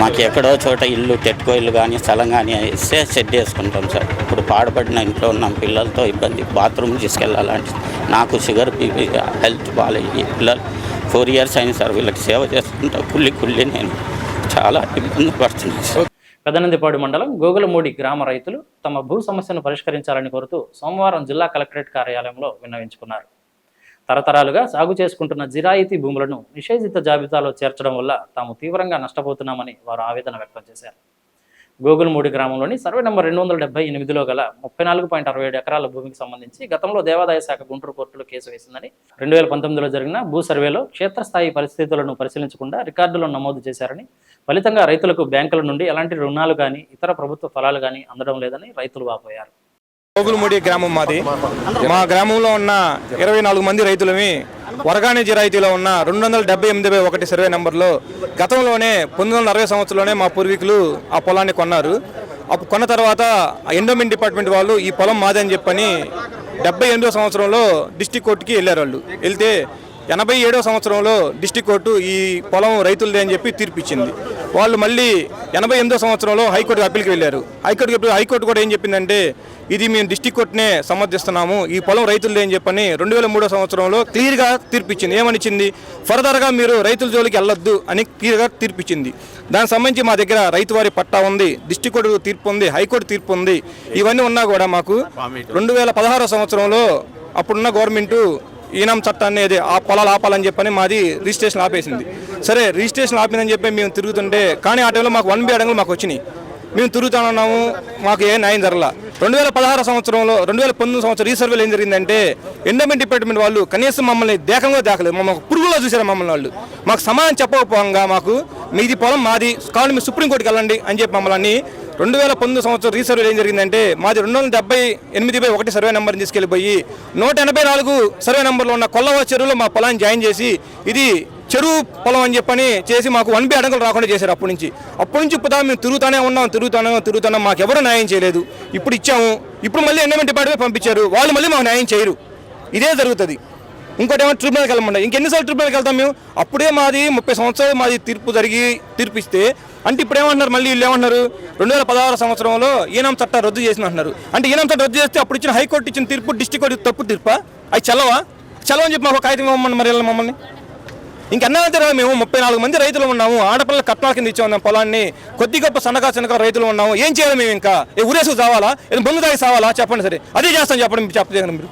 మాకు ఎక్కడో చోట ఇల్లు టెట్కో ఇల్లు కానీ స్థలం కానీ ఇస్తే సెట్ చేసుకుంటాం సార్. ఇప్పుడు పాడుపడిన ఇంట్లో ఉన్న పిల్లలతో ఇబ్బంది, బాత్రూమ్ తీసుకెళ్ళాలంటే నాకు షుగర్ బీపీ హెల్త్ బాగాలేదు. పిల్లలు 4 years అయింది సార్. వీళ్ళకి సేవ చేసుకుంటా కుళ్ళి నేను చాలా ఇబ్బంది పడుతున్నాను సార్. పెదనందిపాడు మండలం గోగులమూడి గ్రామ రైతులు తమ భూ సమస్యను పరిష్కరించాలని కోరుతూ సోమవారం జిల్లా కలెక్టరేట్ కార్యాలయంలో విన్నవించుకున్నారు. తరతరాలుగా సాగు చేసుకుంటున్న జిరాయితీ భూములను నిషేధిత జాబితాలో చేర్చడం వల్ల తాము తీవ్రంగా నష్టపోతున్నామని వారు ఆవేదన వ్యక్తం చేశారు. గోగులమూడి గ్రామంలోని సర్వే నెంబర్ 278లో గల 34.67 ఎకరాల భూమికి సంబంధించి గతంలో దేవాదాయ శాఖ గుంటూరు కోర్టులో కేసు వేసిందని 2019లో జరిగిన భూ సర్వేలో క్షేత్రస్థాయి పరిస్థితులను పరిశీలించకుండా రికార్డులను నమోదు చేశారని, ఫలితంగా రైతులకు బ్యాంకుల నుండి ఎలాంటి రుణాలు కానీ ఇతర ప్రభుత్వ ఫలాలు కానీ అందడం లేదని రైతులు వాపోయారు. గోగులమూడి గ్రామం మాది. మా గ్రామంలో ఉన్న 24 మంది రైతులమి వరగాని జిరాయితీలో ఉన్న 278/1 సర్వే నెంబర్లో గతంలోనే 1960 సంవత్సరంలోనే మా పూర్వీకులు ఆ పొలాన్ని కొన్నారు. అప్పుడు కొన్న తర్వాత ఎండోమెంట్ డిపార్ట్మెంట్ వాళ్ళు ఈ పొలం మాదని చెప్పని 78వ సంవత్సరంలో డిస్ట్రిక్ట్ కోర్టుకి వెళ్ళారు. వాళ్ళు వెళ్తే 87వ సంవత్సరంలో డిస్ట్రిక్ట్ కోర్టు ఈ పొలం రైతులదే అని చెప్పి తీర్పు ఇచ్చింది. వాళ్ళు మళ్ళీ 88వ సంవత్సరంలో హైకోర్టు అప్పీల్కి వెళ్ళారు. హైకోర్టు కూడా ఏం చెప్పిందంటే ఇది మేము డిస్ట్రిక్ట్ కోర్టునే సమర్థిస్తున్నాము, ఈ పొలం రైతులదే అని చెప్పని 2003వ సంవత్సరంలో క్లియర్గా తీర్పిచ్చింది. ఏమనిచ్చింది? ఫర్దర్గా మీరు రైతుల జోలికి వెళ్ళొద్దు అని క్లియర్గా తీర్పిచ్చింది. దానికి సంబంధించి మా దగ్గర రైతువారి పట్టా ఉంది, డిస్ట్రిక్ట్ కోర్టు తీర్పు ఉంది, హైకోర్టు తీర్పు ఉంది. ఇవన్నీ ఉన్నా కూడా మాకు 2016వ సంవత్సరంలో అప్పుడున్న గవర్నమెంటు ఈనాం చట్టాన్ని ఆ పొలాలు ఆపాలని చెప్పని మాది రిజిస్ట్రేషన్ ఆపేసింది. సరే రిజిస్ట్రేషన్ ఆపిందని చెప్పి మేము తిరుగుతుంటే కానీ ఆ టైంలో మాకు 1B అడంగులు మాకు వచ్చినాయి. మేము తిరుగుతున్నాము, మాకు ఏ న్యాయం జరగల. 2016 సంవత్సరంలో 2019 సంవత్సరం రీసర్వేలు ఏం జరిగిందంటే ఎండోమెంట్ డిపార్ట్మెంట్ వాళ్ళు కనీసం మమ్మల్ని దేకలేదు, మమ్మల్ని పురుగులో చూసారు మమ్మల్ని. వాళ్ళు మాకు సమాధానం చెప్పకపోగా మాకు మీది పొలం మాది కావాలి మీరు సుప్రీంకోర్టుకి వెళ్ళండి అని చెప్పి మమ్మల్ని 2019 సంవత్సరం రీసర్వేలు ఏం జరిగిందంటే మాది 278/1 సర్వే నెంబర్ని తీసుకెళ్ళిపోయి 184 సర్వే నెంబర్లో ఉన్న కొల్లవ చెరువులో మా పొలాన్ని జాయిన్ చేసి ఇది చెరువు పొలం అని చెప్పని చేసి మాకు 1B అడంగులు రాకుండా చేశారు. అప్పటి నుంచి ఇప్పుడు మేము తిరుగుతానే మాకు ఎవరు న్యాయం చేయలేదు. ఇప్పుడు ఇచ్చాము, ఇప్పుడు మళ్ళీ ఎండోమెంట్ డిపార్ట్మెంట్ పంపించారు, వాళ్ళు మళ్ళీ మాకు న్యాయం చేయరు. ఇదే జరుగుతుంది. ఇంకోటి ఏమో ట్రిబ్యునల్కి వెళ్ళమంటారు. ఇంకెన్నిసార్లు ట్రిబ్యునల్కి వెళ్తాం మేము? అప్పుడే మాది 30 సంవత్సరాలు మాది తీర్పిస్తే అంటే ఇప్పుడు ఏమంటున్నారు? మళ్ళీ వీళ్ళు ఏమంటున్నారు? 2016 సంవత్సరంలో ఈనాం చట్టం రద్దు చేసిన అంటున్నారు. అంటే ఈనాం చట్టం రద్దు చేస్తే అప్పుడు ఇచ్చిన హైకోర్టు ఇచ్చిన తీర్పు డిస్ట్రిక్ట్ కోర్టు తప్పు తీర్పా? అది చల్లవని చెప్పి మాకు కాగితం ఇవ్వమని మరి మమ్మల్ని ఇంకెన్నాళ్ళ మేము 34 మంది రైతులు ఉన్నాము, ఆడపిల్లల కట్నాల కింద ఇచ్చి ఉన్నాం పొలాన్ని, కొద్ది గొప్ప సన్నగా రైతులు ఉన్నాము. ఏం చేయాలి మేము? ఇంకా ఊరేసుకు చావాలా, బొంగు తాగి సావాలా? చెప్పండి. సరే అదే చేస్తాం చెప్పండి మీరు.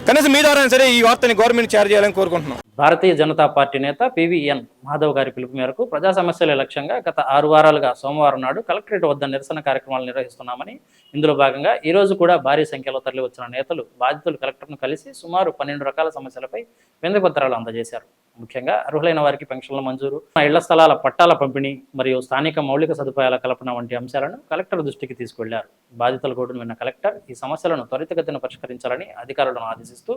కనీసం మీ ద్వారా సరే ఈ వార్తని గవర్నమెంట్ షేర్ చేయాలని కోరుకుంటున్నాం. భారతీయ జనతా పార్టీ నేత పివిఎన్ మాధవ్ గారి పిలుపు మేరకు ప్రజా సమస్యలే లక్ష్యంగా గత 6 వారాలుగా సోమవారం నాడు కలెక్టరేట్ వద్ద నిరసన కార్యక్రమాలు నిర్వహిస్తున్నామని, ఇందులో భాగంగా ఈ రోజు కూడా భారీ సంఖ్యలో తరలి వచ్చిన నేతలు బాధితులు కలెక్టర్ను కలిసి సుమారు 12 రకాల సమస్యలపై వినతిపత్రాలు అందజేశారు. ముఖ్యంగా అర్హులైన వారికి పెన్షన్ల మంజూరు, ఇళ్ల స్థలాల పట్టాల పంపిణీ మరియు స్థానిక మౌలిక సదుపాయాల కల్పన వంటి అంశాలను కలెక్టర్ దృష్టికి తీసుకెళ్లారు. బాధితుల గోడును విన్న కలెక్టర్ ఈ సమస్యలను త్వరితగతిన పరిష్కరించాలని అధికారులను ఆదేశిస్తూ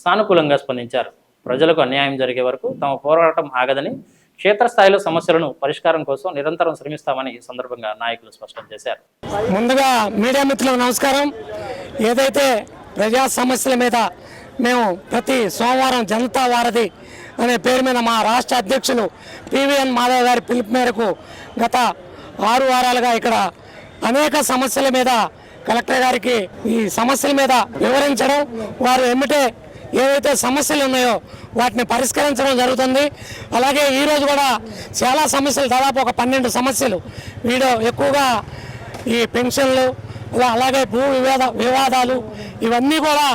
సానుకూలంగా స్పందించారు. ప్రజలకు అన్యాయం జరిగే వరకు తమ పోరాటం ఆగదని, క్షేత్రస్థాయిలో సమస్యలను పరిష్కారం కోసం నిరంతరం శ్రమిస్తామని ఈ సందర్భంగా నాయకులు స్పష్టం చేశారు. ముందుగా మీడియా మిత్రులకు నమస్కారం. ఏదైతే ప్రజా సమస్యల మీద మేము ప్రతి సోమవారం జనతా వారధి అనే పేరు మీద మా రాష్ట్ర అధ్యక్షులు పివిఎన్ మాధవ్ గారి పిలుపు మేరకు గత 6 వారాలుగా ఇక్కడ అనేక సమస్యల మీద కలెక్టర్ గారికి ఈ సమస్యల మీద వివరించడం, వారు ఎమ్మటే ఏవైతే సమస్యలు ఉన్నాయో వాటిని పరిష్కరించడం జరుగుతుంది. అలాగే ఈరోజు కూడా చాలా సమస్యలు, దాదాపు ఒక 12 సమస్యలు ఎక్కువగా ఈ పెన్షన్లు, అలాగే భూ వివాదాలు ఇవన్నీ కూడా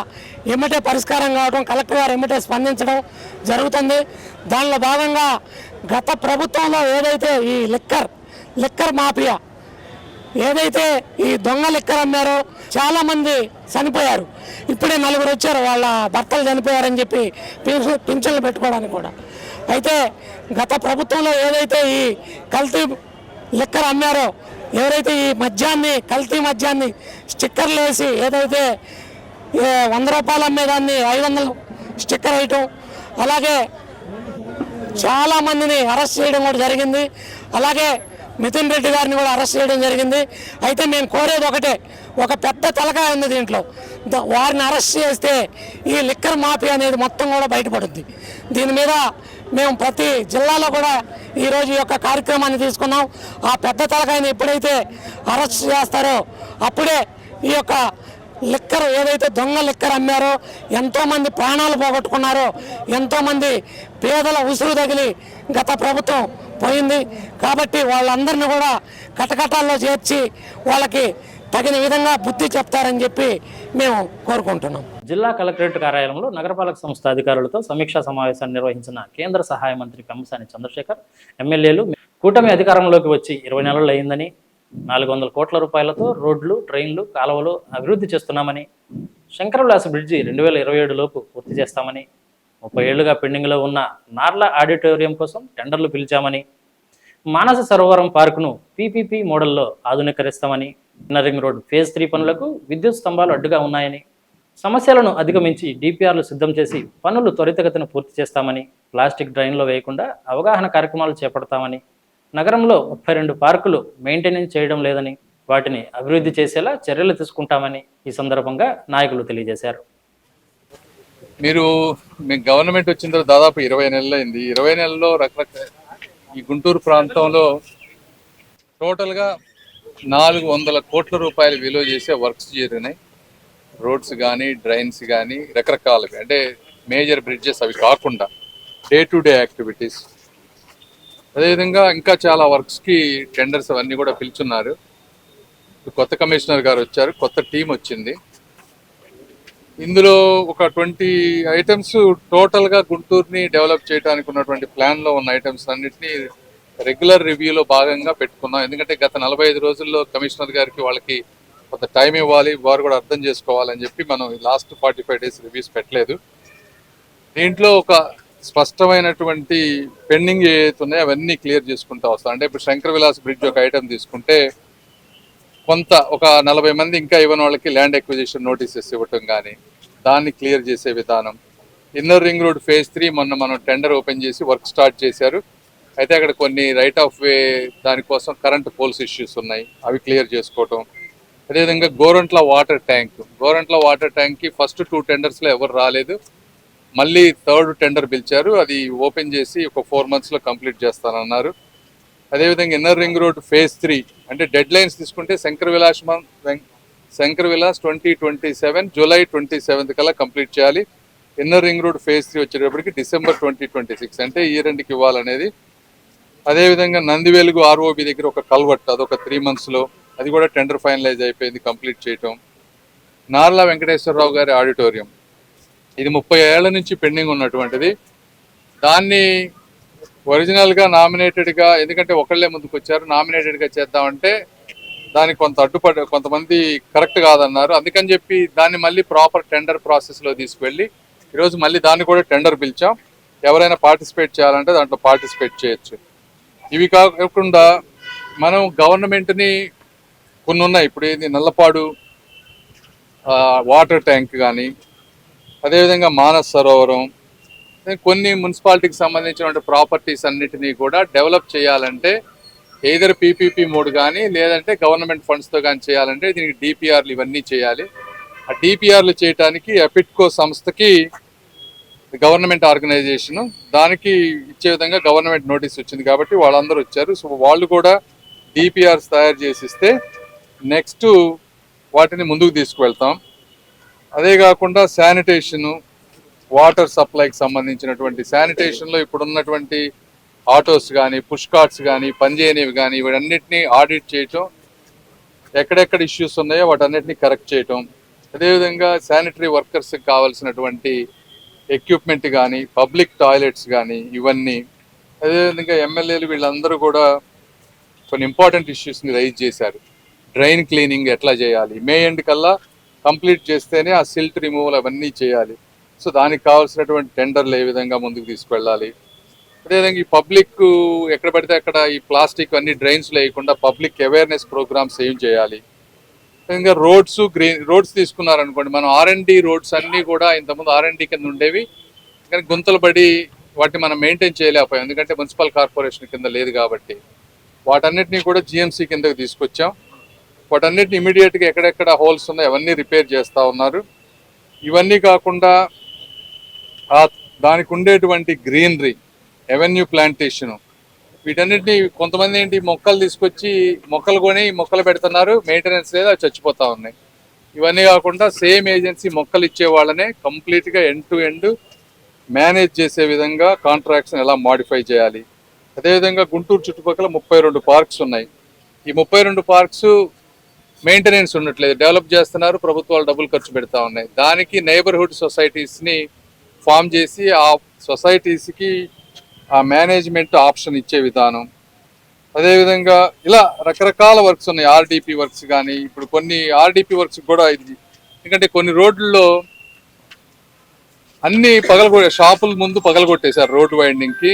ఎమ్మటే పరిష్కారం కావడం, కలెక్టర్ గారు ఎమ్మటే స్పందించడం జరుగుతుంది. దానిలో భాగంగా గత ప్రభుత్వంలో ఏదైతే ఈ లిక్కర్ మాఫియా ఏదైతే ఈ దొంగ లిక్కర్ అమ్మారో చాలా మంది చనిపోయారు. ఇప్పుడే 4 వచ్చారు, వాళ్ళ భర్తలు చనిపోయారని చెప్పి పింఛన్లు పెట్టుకోవడానికి కూడా. అయితే గత ప్రభుత్వంలో ఏదైతే ఈ కల్తీ లిక్కర్ అమ్మారో, ఎవరైతే ఈ కల్తీ మద్యాన్ని స్టిక్కర్లు వేసి ఏదైతే 100 రూపాయలు అమ్మేదాన్ని 500 స్టిక్కర్ వేయటం, అలాగే చాలామందిని అరెస్ట్ చేయడం కూడా జరిగింది. అలాగే మిథున్ రెడ్డి గారిని కూడా అరెస్ట్ చేయడం జరిగింది. అయితే మేము కోరేది ఒకటే, ఒక పెద్ద తలకాయ ఉంది దీంట్లో, వారిని అరెస్ట్ చేస్తే ఈ లిక్కర్ మాఫియా అనేది మొత్తం కూడా బయటపడుద్ది. దీని మీద మేము ప్రతి జిల్లాలో కూడా ఈరోజు ఈ యొక్క కార్యక్రమాన్ని తీసుకున్నాం. ఆ పెద్ద తలకాయని ఎప్పుడైతే అరెస్ట్ చేస్తారో అప్పుడే ఈ యొక్క లిక్కర్ ఏదైతే దొంగ లిక్కర్ అమ్మారో, ఎంతోమంది ప్రాణాలు పోగొట్టుకున్నారో, ఎంతోమంది పేదల ఉసురు తగిలి గత ప్రభుత్వం పోయింది. కాబట్టి వాళ్ళందరినీ కూడా కటకటాల్లో చేర్చి వాళ్ళకి తగిన విధంగా బుద్ధి చెప్తారని చెప్పి మేము కోరుకుంటున్నాం. జిల్లా కలెక్టరేట్ కార్యాలయంలో నగరపాలక సంస్థ అధికారులతో సమీక్షా సమావేశాన్ని నిర్వహించిన కేంద్ర సహాయ మంత్రి పెమ్మసాని చంద్రశేఖర్, ఎమ్మెల్యేలు కూటమి అధికారంలోకి వచ్చి 20 నెలలు అయిందని, 400 కోట్ల రూపాయలతో రోడ్లు, ట్రైన్లు, కాలువలు అభివృద్ధి చేస్తున్నామని, శంకరవిలాస బ్రిడ్జి 2027 లోపు పూర్తి చేస్తామని, 30 ఏళ్లుగా పెండింగ్లో ఉన్న నార్ల ఆడిటోరియం కోసం టెండర్లు పిలిచామని, మానస సరోవరం పార్కును పీపీపీ మోడల్లో ఆధునీకరిస్తామని, ఇన్నరింగ్ రోడ్ ఫేజ్ 3 పనులకు విద్యుత్ స్తంభాలు అడ్డుగా ఉన్నాయని, సమస్యలను అధిగమించి డిపిఆర్లు సిద్ధం చేసి పనులు త్వరితగతిన పూర్తి చేస్తామని, ప్లాస్టిక్ డ్రైన్లో వేయకుండా అవగాహన కార్యక్రమాలు చేపడతామని, నగరంలో 32 పార్కులు మెయింటెనెన్స్ చేయడం లేదని, వాటిని అభివృద్ధి చేసేలా చర్యలు తీసుకుంటామని ఈ సందర్భంగా నాయకులు తెలియజేశారు. మీరు మీ గవర్నమెంట్ వచ్చిన తర్వాత దాదాపు 20 నెలలు అయింది. 20 నెలల్లో రకరకాల ఈ గుంటూరు ప్రాంతంలో టోటల్గా 400 కోట్ల రూపాయలు విలువ చేసే వర్క్స్ జరిగినాయి. రోడ్స్ కానీ, డ్రైన్స్ కానీ, రకరకాలవి, అంటే మేజర్ బ్రిడ్జెస్ అవి కాకుండా డే టు డే యాక్టివిటీస్. అదేవిధంగా ఇంకా చాలా వర్క్స్కి టెండర్స్ అవన్నీ కూడా పిలుచున్నారు. కొత్త కమిషనర్ గారు వచ్చారు, కొత్త టీం వచ్చింది. ఇందులో ఒక 20 ఐటమ్స్ టోటల్గా గుంటూరుని డెవలప్ చేయడానికి ఉన్నటువంటి ప్లాన్లో ఉన్న ఐటమ్స్ అన్నింటినీ రెగ్యులర్ రివ్యూలో భాగంగా పెట్టుకున్నాం. ఎందుకంటే గత 45 రోజుల్లో కమిషనర్ గారికి వాళ్ళకి కొంత టైం ఇవ్వాలి, వారు కూడా అర్థం చేసుకోవాలని చెప్పి మనం లాస్ట్ 45 డేస్ రివ్యూస్ పెట్టలేదు. దీంట్లో ఒక స్పష్టమైనటువంటి పెండింగ్ ఏవైతే ఉన్నాయో అవన్నీ క్లియర్ చేసుకుంటూ వస్తాం. అంటే ఇప్పుడు శంకర విలాస్ బ్రిడ్జ్ ఒక ఐటమ్ తీసుకుంటే కొంత ఒక 40 మంది ఇంకా ఇవ్వని వాళ్ళకి ల్యాండ్ ఎక్విజిషన్ నోటీసెస్ ఇవ్వటం కానీ, దాన్ని క్లియర్ చేసే విధానం. ఇన్నర్ రింగ్ రోడ్ ఫేజ్ 3 మొన్న మనం టెండర్ ఓపెన్ చేసి వర్క్ స్టార్ట్ చేశారు. అయితే అక్కడ కొన్ని రైట్ ఆఫ్ వే దానికోసం కరెంట్ పోల్స్ ఇష్యూస్ ఉన్నాయి, అవి క్లియర్ చేసుకోవటం. అదేవిధంగా గోరంట్ల వాటర్ ట్యాంక్కి ఫస్ట్ 2 టెండర్స్లో ఎవరు రాలేదు, మళ్ళీ 3rd టెండర్ పిలిచారు, అది ఓపెన్ చేసి ఒక 4 monthsలో కంప్లీట్ చేస్తానన్నారు. అదేవిధంగా ఇన్నర్ రింగ్ రోడ్ ఫేజ్ 3 అంటే డెడ్ లైన్స్ తీసుకుంటే శంకర్ విలాస్ 2027 జూలై 27 కల్లా కంప్లీట్ చేయాలి. ఇన్నర్ రింగ్ రోడ్ ఫేజ్ 3 వచ్చేటప్పటికి డిసెంబర్ 2026, అంటే ఈ రెండుకి ఇవ్వాలనేది. అదేవిధంగా నందివేలుగు ఆర్ఓబి దగ్గర ఒక కల్వర్ట్, అదొక 3 monthsలో, అది కూడా టెండర్ ఫైనలైజ్ అయిపోయింది, కంప్లీట్ చేయటం. నార్లా వెంకటేశ్వరరావు గారి ఆడిటోరియం, ఇది 30 ఏళ్ల నుంచి పెండింగ్ ఉన్నటువంటిది. దాన్ని ఒరిజినల్గా నామినేటెడ్గా, ఎందుకంటే ఒకళ్ళే ముందుకు వచ్చారు, నామినేటెడ్గా చేద్దామంటే దానికి కొంతమంది కరెక్ట్ కాదన్నారు. అందుకని చెప్పి దాన్ని మళ్ళీ ప్రాపర్ టెండర్ ప్రాసెస్లో తీసుకువెళ్ళి ఈరోజు మళ్ళీ దాన్ని కూడా టెండర్ పిలిచాం. ఎవరైనా పార్టిసిపేట్ చేయాలంటే దాంట్లో పార్టిసిపేట్ చేయొచ్చు. ఇవి కాకుండా మనం గవర్నమెంట్ని కొన్ని ఉన్నాయి, ఇప్పుడు ఏంది నల్లపాడు వాటర్ ట్యాంక్ కానీ, అదేవిధంగా మానస్ సరోవరం, కొన్ని మున్సిపాలిటీకి సంబంధించిన ప్రాపర్టీస్ అన్నిటినీ కూడా డెవలప్ చేయాలంటే ఎయిదర్ పీపీపీ మోడ్ కానీ లేదంటే గవర్నమెంట్ ఫండ్స్తో కానీ చేయాలంటే దీనికి డిపిఆర్లు ఇవన్నీ చేయాలి. ఆ డిపిఆర్లు చేయడానికి అపిట్కో సంస్థకి గవర్నమెంట్ ఆర్గనైజేషను దానికి ఇచ్చే విధంగా గవర్నమెంట్ నోటీస్ వచ్చింది కాబట్టి వాళ్ళందరూ వచ్చారు. సో వాళ్ళు కూడా డిపిఆర్స్ తయారు చేసి ఇస్తే నెక్స్ట్ వాటిని ముందుకు తీసుకువెళ్తాం. అదే కాకుండా శానిటేషను, వాటర్ సప్లైకి సంబంధించినటువంటి శానిటేషన్లో ఇప్పుడున్నటువంటి ఆటోస్ కానీ, పుష్ కార్ట్స్ కానీ, పనిచేయనివి కానీ, వీటన్నిటిని ఆడిట్ చేయటం, ఎక్కడెక్కడ ఇష్యూస్ ఉన్నాయో వాటన్నిటిని కరెక్ట్ చేయటం. అదేవిధంగా శానిటరీ వర్కర్స్కి కావాల్సినటువంటి ఎక్విప్మెంట్ కానీ, పబ్లిక్ టాయిలెట్స్ కానీ, ఇవన్నీ. అదేవిధంగా ఎమ్మెల్యేలు వీళ్ళందరూ కూడా కొన్ని ఇంపార్టెంట్ ఇష్యూస్ని రైజ్ చేశారు. డ్రైన్ క్లీనింగ్ ఎట్లా చేయాలి, మే ఎండ్ కల్లా కంప్లీట్ చేస్తేనే ఆ సిల్ట్ రిమూవల్ అవన్నీ చేయాలి. సో దానికి కావాల్సినటువంటి టెండర్లు ఏ విధంగా ముందుకు తీసుకువెళ్ళాలి. అదేవిధంగా ఈ పబ్లిక్ ఎక్కడ పడితే అక్కడ ఈ ప్లాస్టిక్ అన్ని డ్రైన్స్లో వేయకుండా పబ్లిక్ అవేర్నెస్ ప్రోగ్రామ్స్ ఏం చేయాలి. ఇంకా రోడ్స్ తీసుకున్నారనుకోండి, మనం R&D రోడ్స్ అన్నీ కూడా ఇంతకుముందు R&D కింద ఉండేవి, కానీ గుంతలు పడి వాటిని మనం మెయింటైన్ చేయలేకపోయాం, ఎందుకంటే మున్సిపల్ కార్పొరేషన్ కింద లేదు కాబట్టి. వాటన్నిటినీ కూడా GMC కిందకు తీసుకొచ్చాం. వాటన్నిటిని ఇమీడియట్గా ఎక్కడెక్కడ హోల్స్ ఉన్నాయో అవన్నీ రిపేర్ చేస్తూ ఉన్నారు. ఇవన్నీ కాకుండా దానికి ఉండేటువంటి గ్రీనరీ, ఎవెన్యూ ప్లాంటేషను, వీటన్నిటిని కొంతమంది ఏంటి మొక్కలు తీసుకొచ్చి మొక్కలు కొని మొక్కలు పెడుతున్నారు, మెయింటెనెన్స్ లేదు, అవి చచ్చిపోతూ ఉన్నాయి. ఇవన్నీ కాకుండా సేమ్ ఏజెన్సీ మొక్కలు ఇచ్చే వాళ్ళనే కంప్లీట్గా ఎండ్ టు ఎండ్ మేనేజ్ చేసే విధంగా కాంట్రాక్ట్స్ని ఎలా మాడిఫై చేయాలి. అదేవిధంగా గుంటూరు చుట్టుపక్కల 32 పార్క్స్ ఉన్నాయి. ఈ 32 పార్క్స్ మెయింటెనెన్స్ ఉండట్లేదు, డెవలప్ చేస్తున్నారు, ప్రభుత్వాలు డబ్బులు ఖర్చు పెడతా ఉన్నాయి. దానికి నైబర్హుడ్ సొసైటీస్ని ఫామ్ చేసి ఆ సొసైటీస్కి ఆ మేనేజ్మెంట్ ఆప్షన్ ఇచ్చే విధానం. అదేవిధంగా ఇలా రకరకాల వర్క్స్ ఉన్నాయి, RDP వర్క్స్ కానీ. ఇప్పుడు కొన్ని RDP వర్క్స్ కూడా ఇది, ఎందుకంటే కొన్ని రోడ్లలో అన్ని షాపుల ముందు పగలగొట్టేశారు రోడ్డు వైండింగ్కి.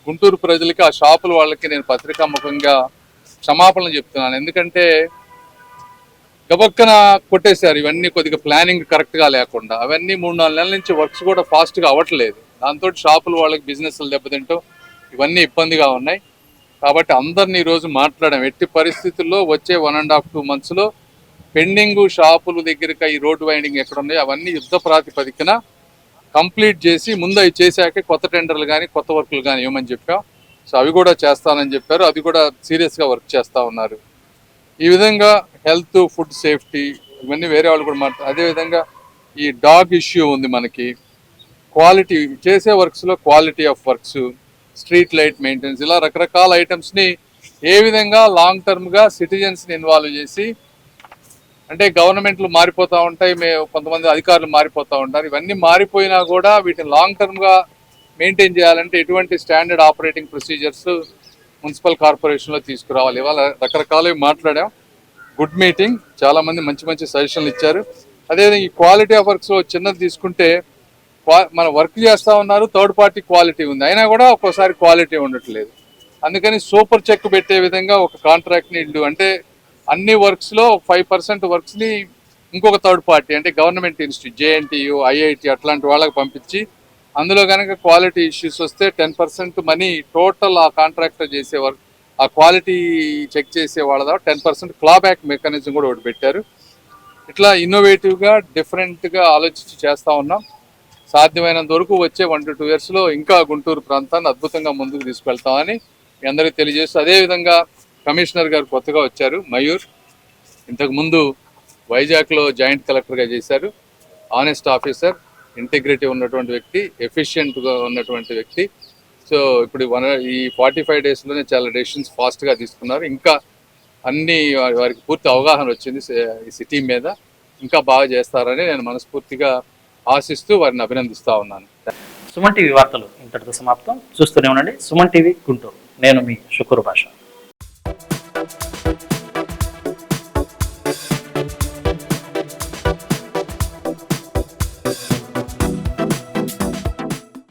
గుంటూరు ప్రజలకి, ఆ షాపుల వాళ్ళకి నేను పత్రికాముఖంగా క్షమాపణలు చెప్తున్నాను. ఎందుకంటే గబక్కన కొట్టేశారు, ఇవన్నీ కొద్దిగా ప్లానింగ్ కరెక్ట్గా లేకుండా. అవన్నీ 3-4 నెలల నుంచి వర్క్స్ కూడా ఫాస్ట్గా అవ్వట్లేదు. దాంతో షాపుల వాళ్ళకి బిజినెస్లు దెబ్బతింటూ ఇవన్నీ ఇబ్బందిగా ఉన్నాయి. కాబట్టి అందరినీ ఈరోజు మాట్లాడాం, ఎట్టి పరిస్థితుల్లో వచ్చే 1.5-2 monthsలో పెండింగ్ షాపుల దగ్గరగా ఈ రోడ్డు వైండింగ్ ఎక్కడ ఉన్నాయో అవన్నీ యుద్ధ ప్రాతిపదికన కంప్లీట్ చేసి ముందు అవి చేశాకే కొత్త టెండర్లు కానీ కొత్త వర్కులు కానీ ఇవ్వమని చెప్పాం. సో అవి కూడా చేస్తానని చెప్పారు, అది కూడా సీరియస్గా వర్క్ చేస్తూ ఉన్నారు. ఈ విధంగా హెల్త్, ఫుడ్ సేఫ్టీ ఇవన్నీ వేరే వాళ్ళు కూడా అదేవిధంగా ఈ డాగ్ ఇష్యూ ఉంది మనకి. క్వాలిటీ చేసే వర్క్స్లో quality of works, street light maintenance, ఇలా రకరకాల ఐటమ్స్ని ఏ విధంగా లాంగ్ టర్మ్గా సిటిజన్స్ని ఇన్వాల్వ్ చేసి, అంటే గవర్నమెంట్లు మారిపోతూ ఉంటాయి, కొంతమంది అధికారులు మారిపోతూ ఉంటారు. ఇవన్నీ మారిపోయినా కూడా వీటిని లాంగ్ టర్మ్గా మెయింటైన్ చేయాలంటే ఎటువంటి స్టాండర్డ్ ఆపరేటింగ్ ప్రొసీజర్స్ మున్సిపల్ కార్పొరేషన్లో తీసుకురావాలి. ఇవాళ రకరకాలుగా మాట్లాడాం, గుడ్ మీటింగ్, చాలామంది మంచి మంచి సజెషన్లు ఇచ్చారు. అదేవిధంగా ఈ క్వాలిటీ ఆఫ్ వర్క్స్ చిన్నది తీసుకుంటే మన వర్క్ చేస్తూ ఉన్నారు, థర్డ్ పార్టీ క్వాలిటీ ఉంది, అయినా కూడా ఒక్కోసారి క్వాలిటీ ఉండట్లేదు. అందుకని సూపర్ చెక్ పెట్టే విధంగా ఒక కాంట్రాక్ట్ని ఇల్లు, అంటే అన్ని వర్క్స్లో 5% వర్క్స్ని ఇంకొక థర్డ్ పార్టీ, అంటే గవర్నమెంట్ ఇన్స్టిట్యూట్, JNTU, IIT అట్లాంటి వాళ్ళకి పంపించి అందులో కనుక క్వాలిటీ ఇష్యూస్ వస్తే 10% మనీ టోటల్ ఆ కాంట్రాక్టర్ చేసే వర్క్, ఆ క్వాలిటీ చెక్ చేసే వాళ్ళ 10% క్లాబ్యాక్ మెకానిజం కూడా ఒకటి పెట్టారు. ఇట్లా ఇన్నోవేటివ్గా డిఫరెంట్గా ఆలోచించి చేస్తూ ఉన్నాం. సాధ్యమైనంత వరకు వచ్చే 1 to 2 yearsలో ఇంకా గుంటూరు ప్రాంతాన్ని అద్భుతంగా ముందుకు తీసుకెళ్తామని మీ అందరికీ తెలియజేస్తూ, అదేవిధంగా కమిషనర్ గారు కొత్తగా వచ్చారు, మయూర్, ఇంతకుముందు వైజాగ్లో జాయింట్ కలెక్టర్గా చేశారు, ఆనెస్ట్ ఆఫీసర్. ఇంటిగ్రిటీ ఉన్నటువంటి వ్యక్తి, ఎఫిషియెంట్గా ఉన్నటువంటి వ్యక్తి. సో ఇప్పుడు ఈ 45 డేస్లోనే చాలా డెసిషన్స్ ఫాస్ట్గా తీసుకున్నారు. ఇంకా అన్ని వారికి పూర్తి అవగాహన వచ్చింది ఈ సిటీ మీద. ఇంకా బాగా చేస్తారని నేను మనస్ఫూర్తిగా ఆశిస్తూ వారిని అభినందిస్తూ ఉన్నాను. సుమన్ టీవీ వార్తలు ఇంతటితో సమాప్తం. చూస్తూనే ఉండండి సుమన్ టీవీ గుంటూరు. నేను మీ షుకూర్ భాష.